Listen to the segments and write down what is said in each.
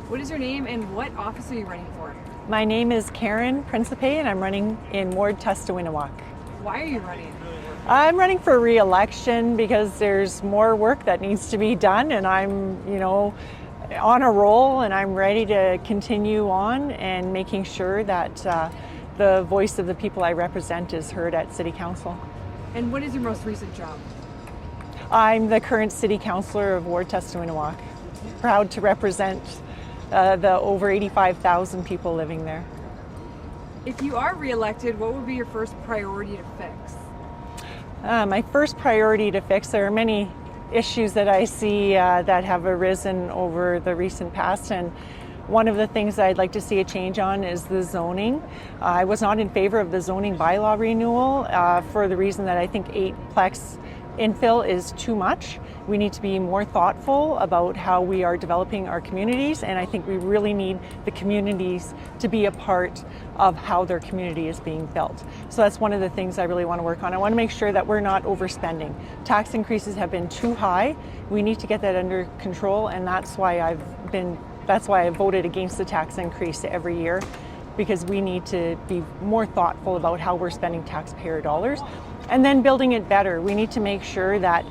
What is your name and what office are you running for? My name is Karen PRINCIPE and I'm running in Ward TASS-TAW-WIN-EE-WOK. Why are you running? I'm running for re-election because there's more work that needs to be done, and I'm, on a roll, and I'm ready to continue on and making sure that the voice of the people I represent is heard at City Council. And what is your most recent job? I'm the current City Councillor of Ward TASS-TAW-WIN-EE-WOK. Proud to represent the over 85,000 people living there. If you are re-elected, what would be your first priority to fix? My first priority to fix, there are many issues that I see that have arisen over the recent past, and one of the things that I'd like to see a change on is the zoning. I was not in favor of the zoning bylaw renewal for the reason that I think 8-plex infill is too much. We need to be more thoughtful about how we are developing our communities, and I think we really need the communities to be a part of how their community is being built. So that's one of the things I really want to work on. I want to make sure that we're not overspending. Tax increases have been too high. We need to get that under control, and that's why I voted against the tax increase every year, because we need to be more thoughtful about how we're spending taxpayer dollars. And then building it better. We need to make sure that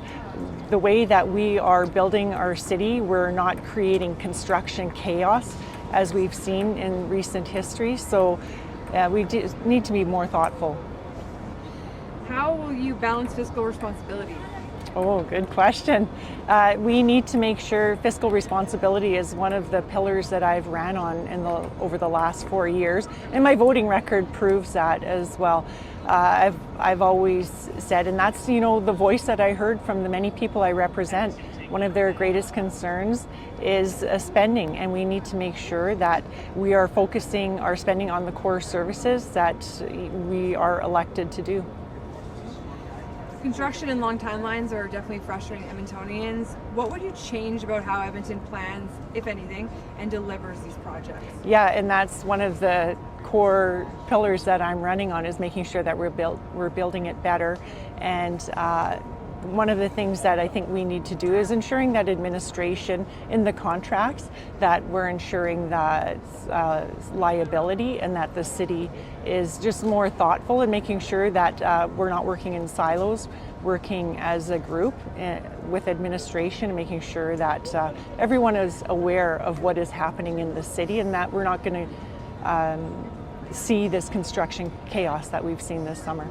the way that we are building our city, we're not creating construction chaos as we've seen in recent history. So we need to be more thoughtful. How will you balance fiscal responsibility? Oh, good question. We need to make sure fiscal responsibility is one of the pillars that I've ran on over the last 4 years, and my voting record proves that as well. I've always said, and that's the voice that I heard from the many people I represent. One of their greatest concerns is spending, and we need to make sure that we are focusing our spending on the core services that we are elected to do. Construction and long timelines are definitely frustrating Edmontonians. What would you change about how Edmonton plans, if anything, and delivers these projects? Yeah, and that's one of the core pillars that I'm running on, is making sure that we're building it better. And one of the things that I think we need to do is ensuring that administration in the contracts, that we're ensuring that liability, and that the city is just more thoughtful and making sure that we're not working in silos, working as a group with administration, and making sure that everyone is aware of what is happening in the city, and that we're not going to see this construction chaos that we've seen this summer.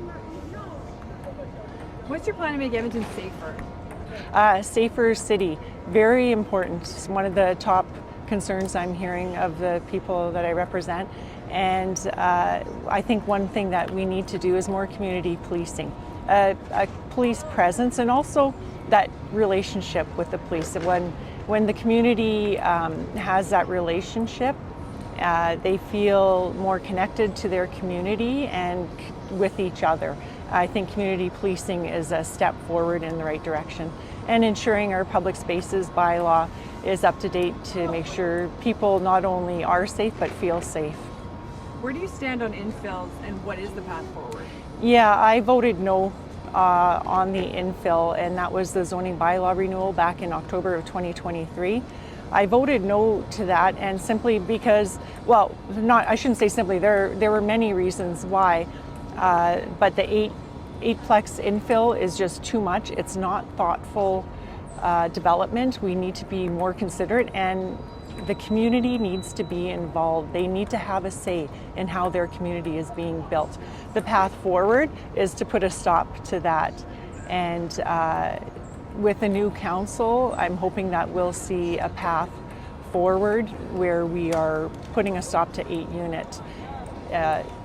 What's your plan to make Edmonton safer? Safer city, very important. It's one of the top concerns I'm hearing of the people that I represent. And I think one thing that we need to do is more community policing, a police presence, and also that relationship with the police. When the community has that relationship, they feel more connected to their community and with each other. I think community policing is a step forward in the right direction, and ensuring our public spaces bylaw is up to date to make sure people not only are safe but feel safe. Where do you stand on infills, and what is the path forward? Yeah, I voted no on the infill, and that was the zoning bylaw renewal back in October of 2023. I voted no to that, and simply because, well, I shouldn't say simply, there were many reasons why, but the 8-plex infill is just too much. It's not thoughtful development. We need to be more considerate, and the community needs to be involved. They need to have a say in how their community is being built. The path forward is to put a stop to that, and with a new council, I'm hoping that we'll see a path forward where we are putting a stop to 8-unit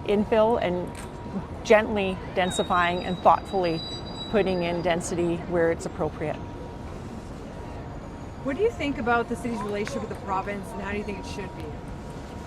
infill, and gently densifying and thoughtfully putting in density where it's appropriate. What do you think about the city's relationship with the province, and how do you think it should be?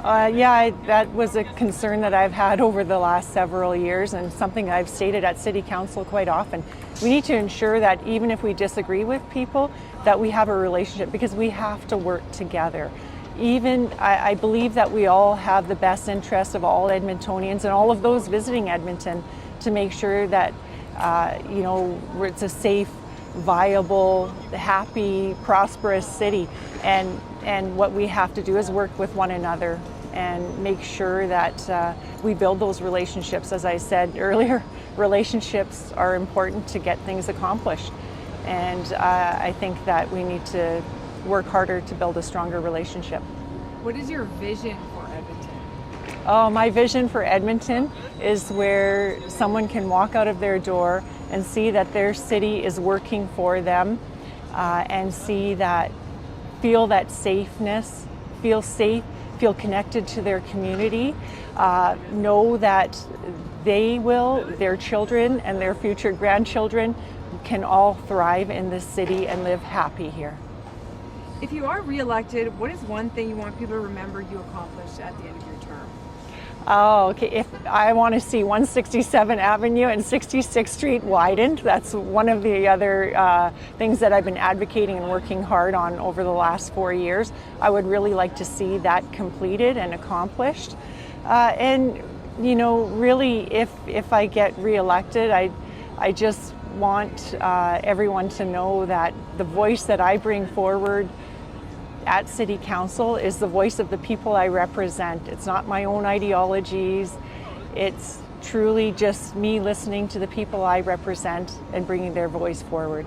That was a concern that I've had over the last several years, and something I've stated at City Council quite often. We need to ensure that even if we disagree with people, that we have a relationship, because we have to work together. I believe that we all have the best interest of all Edmontonians and all of those visiting Edmonton to make sure that it's a safe, viable, happy, prosperous city. And And what we have to do is work with one another and make sure that we build those relationships. As I said earlier, relationships are important to get things accomplished. And I think that we need to work harder to build a stronger relationship. What is your vision for Edmonton? Oh, my vision for Edmonton is where someone can walk out of their door and see that their city is working for them, and feel that safeness, feel safe, feel connected to their community, know that their children and their future grandchildren can all thrive in this city and live happy here. If you are re-elected, what is one thing you want people to remember you accomplished at the end of your term? Oh, okay. If I want to see 167 Avenue and 66th Street widened, that's one of the other things that I've been advocating and working hard on over the last 4 years. I would really like to see that completed and accomplished. And you know, really, if I get re-elected, I just want everyone to know that the voice that I bring forward at City Council is the voice of the people I represent. It's not my own ideologies. It's truly just me listening to the people I represent and bringing their voice forward.